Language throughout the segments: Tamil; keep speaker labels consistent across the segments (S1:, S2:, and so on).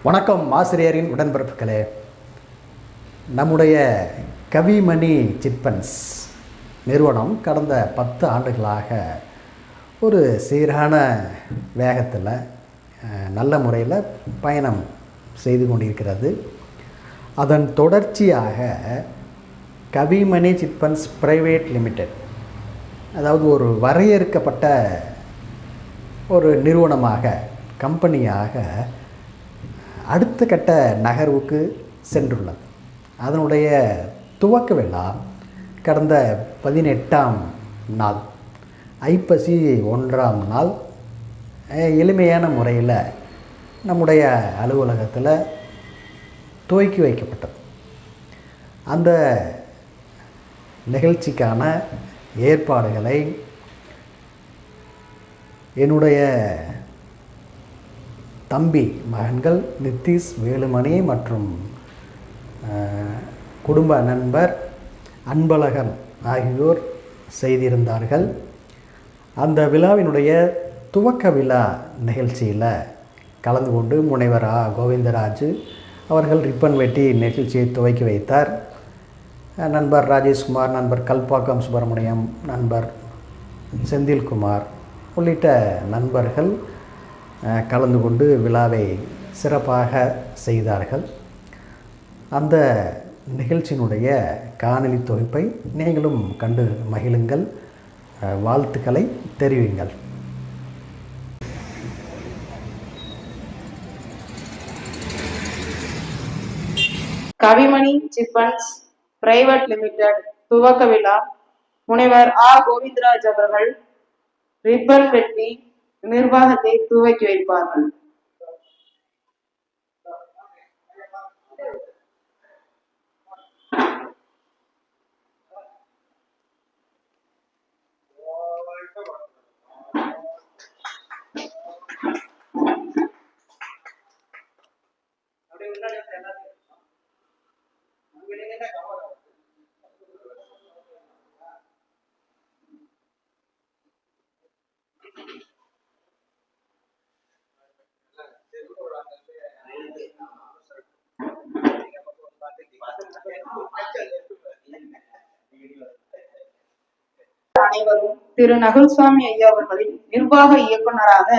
S1: வணக்கம் ஆசிரியரின் உடன்பிறப்புகளே. நம்முடைய கவிமணி சிட்பண்ட்ஸ் நிறுவனம் கடந்த 10 ஆண்டுகளாக ஒரு சீரான வேகத்தில் நல்ல முறையில் பயணம் செய்து கொண்டிருக்கிறது. அதன் தொடர்ச்சியாக கவிமணி சிட்பண்ட்ஸ் பிரைவேட் லிமிடெட், அதாவது ஒரு வரையறுக்கப்பட்ட ஒரு நிறுவனமாக, கம்பெனியாக அடுத்த கட்ட நகர்வுக்கு சென்றுள்ளது. அதனுடைய துவக்க விழா கடந்த 18ஆம் நாள், ஐப்பசி 1ஆம் நாள் எளிமையான முறையில் நம்முடைய அலுவலகத்தில் துவக்கி வைக்கப்பட்டது. அந்த நிகழ்ச்சிக்கான ஏற்பாடுகளை என்னுடைய தம்பி மகன்கள் நித்திஷ், வேலுமணி மற்றும் குடும்ப நண்பர் அன்பழகன் ஆகியோர் செய்திருந்தார்கள். அந்த விழாவினுடைய துவக்க விழா நிகழ்ச்சியில் கலந்து கொண்டு முனைவர் கோவிந்தராஜ் அவர்கள் ரிப்பன் வெட்டி நிகழ்ச்சியை துவக்கி வைத்தார். நண்பர் ராஜேஷ்குமார், நண்பர் கல்பாக்கம் சுப்பிரமணியம், நண்பர் செந்தில்குமார் உள்ளிட்ட நண்பர்கள் கலந்து கொண்டு விழாவை சிறப்பாக செய்தார்கள். அந்த நிகழ்ச்சியினுடைய காணொளி தொகுப்பை நீங்களும் கண்டு மகிழுங்கள், வாழ்த்துக்களை தெரிவிங்கள்.
S2: கவிமணி சிட்பண்ட்ஸ் பிரைவேட் லிமிடெட் துவக்க விழா முனைவர் கோவிந்தராஜ் அவர்கள் ரிப்பன் வெட்டி நிர்வாகத்தை துவக்கி வைப்பார்கள். அனைவரும் திரு நகுல்சாமி ஐயா அவர்களின் நிர்வாக இயக்குநராக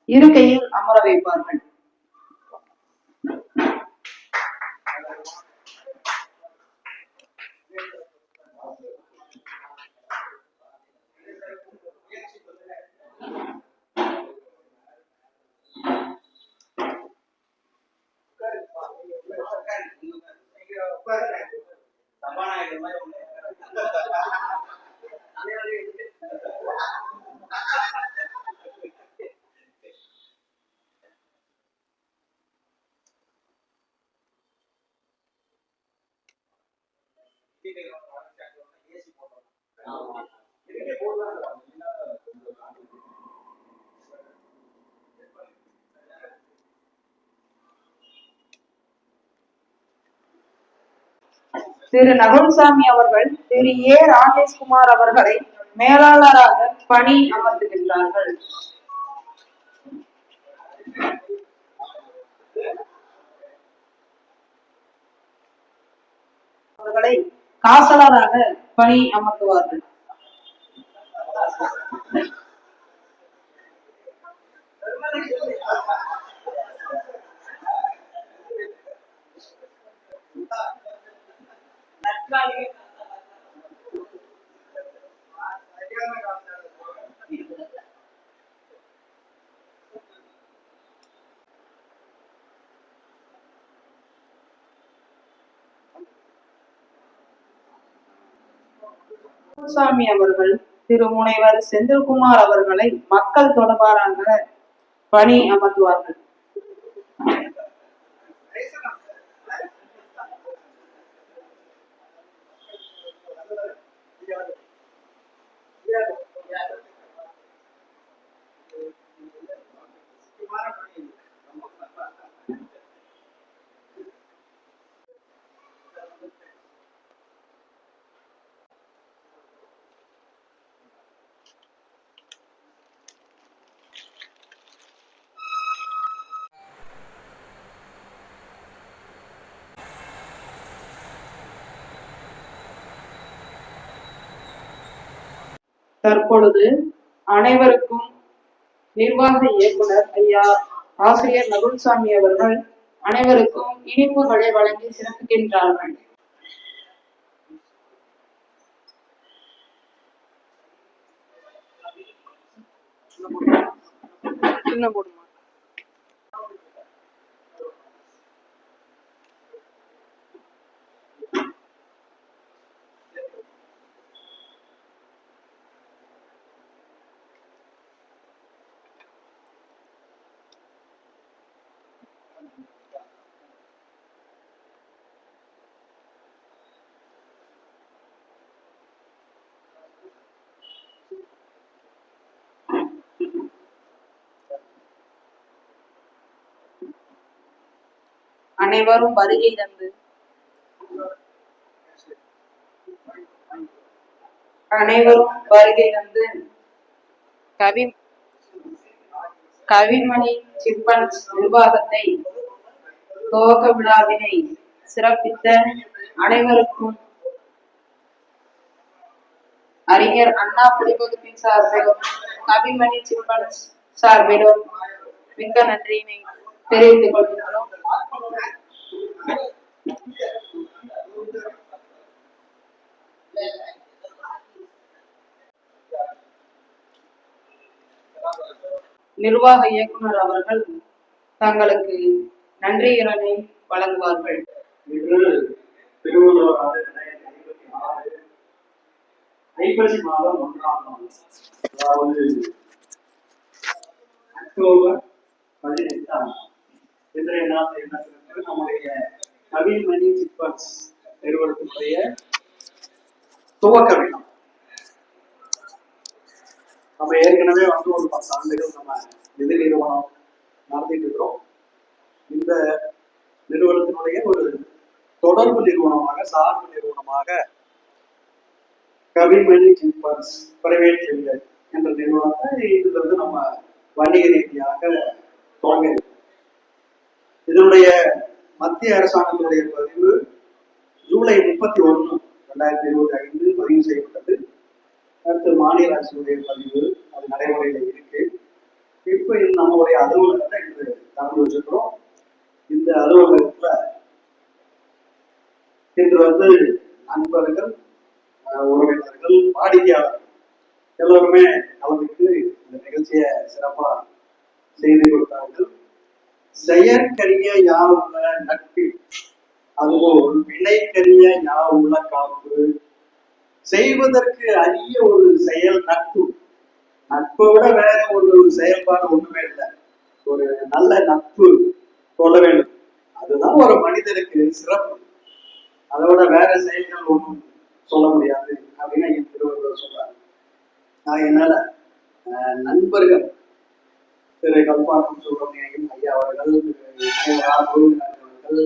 S2: இருக்கையில் அமர வைப்பார்கள். திரு நகுல்சாமி அவர்கள் திரு ராஜேஷ்குமார் அவர்களை மேலாளராக பணி அமர்த்துகின்றார்கள். அவர்களை காசலராக பணி அமர்த்துவார்கள். சாமி அவர்கள் திரு முனைவர் செந்தில்குமார் அவர்களை மக்கள் தொடர்பாளராக பணி அமர்த்துவார்கள். தற்பொழுது அனைவருக்கும் நிர்வாக இயக்குனர் ஐயா ஆசிரியர் நகுல்சாமி அவர்கள் அனைவருக்கும் இனிப்புகளை வழங்கி சிறப்பிக்கின்றார்கள். அனைவரும் வருகை தந்து கவிமணி சிட்பண்ட்ஸ் நிர்வாகத்தை துவக்க விழாவினை சிறப்பித்த அனைவருக்கும் அறிஞர் அண்ணா பதிப்பகத்தின் சார்பிலும் கவிமணி சிட்பண்ட்ஸ் சார்பிலும் மிக்க நன்றியினை தெரிவித்துக் கொள்கின்றோம். நிர்வாக இயக்குனர் அவர்கள் தங்களுக்கு நன்றிகளை வழங்குவார்கள்.
S3: திருவள்ளுவர் ஆண்டு 2056 ஐப்பசி மாதம் 1ஆம் நாள், அதாவது அக்டோபர் 18ஆம் இன்றைய நாள் என்ன நம்முடைய கவிமணி சிட்பண்ட்ஸ் நிறுவனத்தினுடைய துவக்க விழா. நம்ம ஏற்கனவே ஒரு 10 ஆண்டுகள் நம்ம நிதி நிறுவனம் நடத்திட்டு இருக்கிறோம். இந்த நிறுவனத்தினுடைய ஒரு தொடர்பு நிறுவனமாக, சார்பு நிறுவனமாக கவிமணி சிட்பண்ட்ஸ் பிரைவேட் லிமிடெட் என்ற நிறுவனத்தை இதிலிருந்து நம்ம வணிக ரீதியாக தொடங்க இருக்கோம். இதனுடைய மத்திய அரசாங்கத்தினுடைய பதிவு ஜூலை 31, 2025 பதிவு செய்யப்பட்டது. அடுத்து மாநில அரசுடைய பதிவு அது நடைமுறையில இருக்கு. இப்ப இது நம்மளுடைய அலுவலகத்தை இன்று திறந்து வச்சிருக்கிறோம். இந்த அலுவலகத்துல இன்று நண்பர்கள், உறவினர்கள், வாடிக்கையாளர்கள் எல்லோருமே கலந்துட்டு இந்த நிகழ்ச்சியை சிறப்பா செய்து கொடுத்தார்கள். செயற்கரிய யாவுள்ள நட்பு, அதுபோல் வினைக்கரிய யாவுள்ள காப்பு, செய்வதற்கு அரிய ஒரு செயல் நட்பு. நட்பை விட வேற ஒரு செயல்பாடு ஒண்ணுமே இல்லை. ஒரு நல்ல நட்பு கொள்ள வேண்டும், அதுதான் ஒரு மனிதனுக்கு சிறப்பு. அதோட வேற செயல்கள் ஒன்றும் சொல்ல முடியாது அப்படின்னு திருவள்ளுவர் சொல்றாரு. அதனால நண்பர்கள் திரு கல்பாக்கம் சுப்பிரமணியம் ஐயா அவர்கள், அவர்கள்,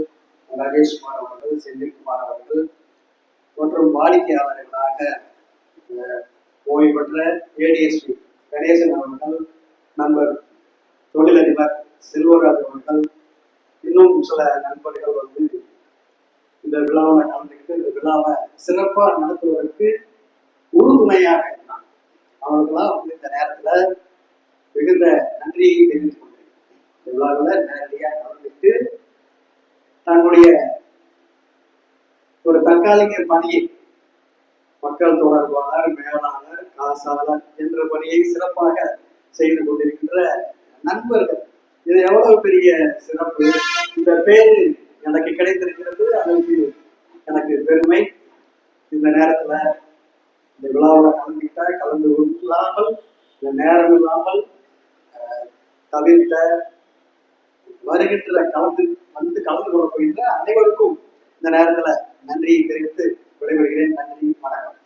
S3: ராஜேஷ்குமார் அவர்கள், செந்தில்குமார் அவர்கள் மற்றும் வாடிக்கையாளர்களாக ஓய்வு பெற்ற ஏடிஎஸ்பி கணேசன் அவர்கள், நண்பர் தொழிலதிபர் செல்வராஜ் அவர்கள், இன்னும் சில நண்பர்கள் இந்த விழாவில் கலந்துக்கிட்டு இந்த விழாவை சிறப்பா நடத்துவதற்கு உறுதுணையாக இருந்தாங்க. அவர்களாம் இந்த நேரத்துல மிகுந்த நன்றியை தெரிவித்துக் கொண்டேன். இந்த விழாவில் நேரடியாக கலந்துட்டு தன்னுடைய ஒரு தற்காலிக பணியை மக்கள் தொடர்பாளர், மேலாளர், காசாளர் என்ற பணியை சிறப்பாக செய்து கொண்டிருக்கின்ற நண்பர்கள், இது எவ்வளவு பெரிய சிறப்பு. இந்த பேரு எனக்கு கிடைத்திருக்கிறது, அதற்கு எனக்கு பெருமை. இந்த நேரத்துல இந்த விழாவில் கலந்து கொள்ளாமல், இந்த நேரம் இல்லாமல் தவிர்த்த வருகின்ற கலந்து கொள்ள போகின்ற அனைவருக்கும் இந்த நேரத்துல நன்றியை தெரிவித்து விடைபெறுகிறேன். நன்றி, வணக்கம்.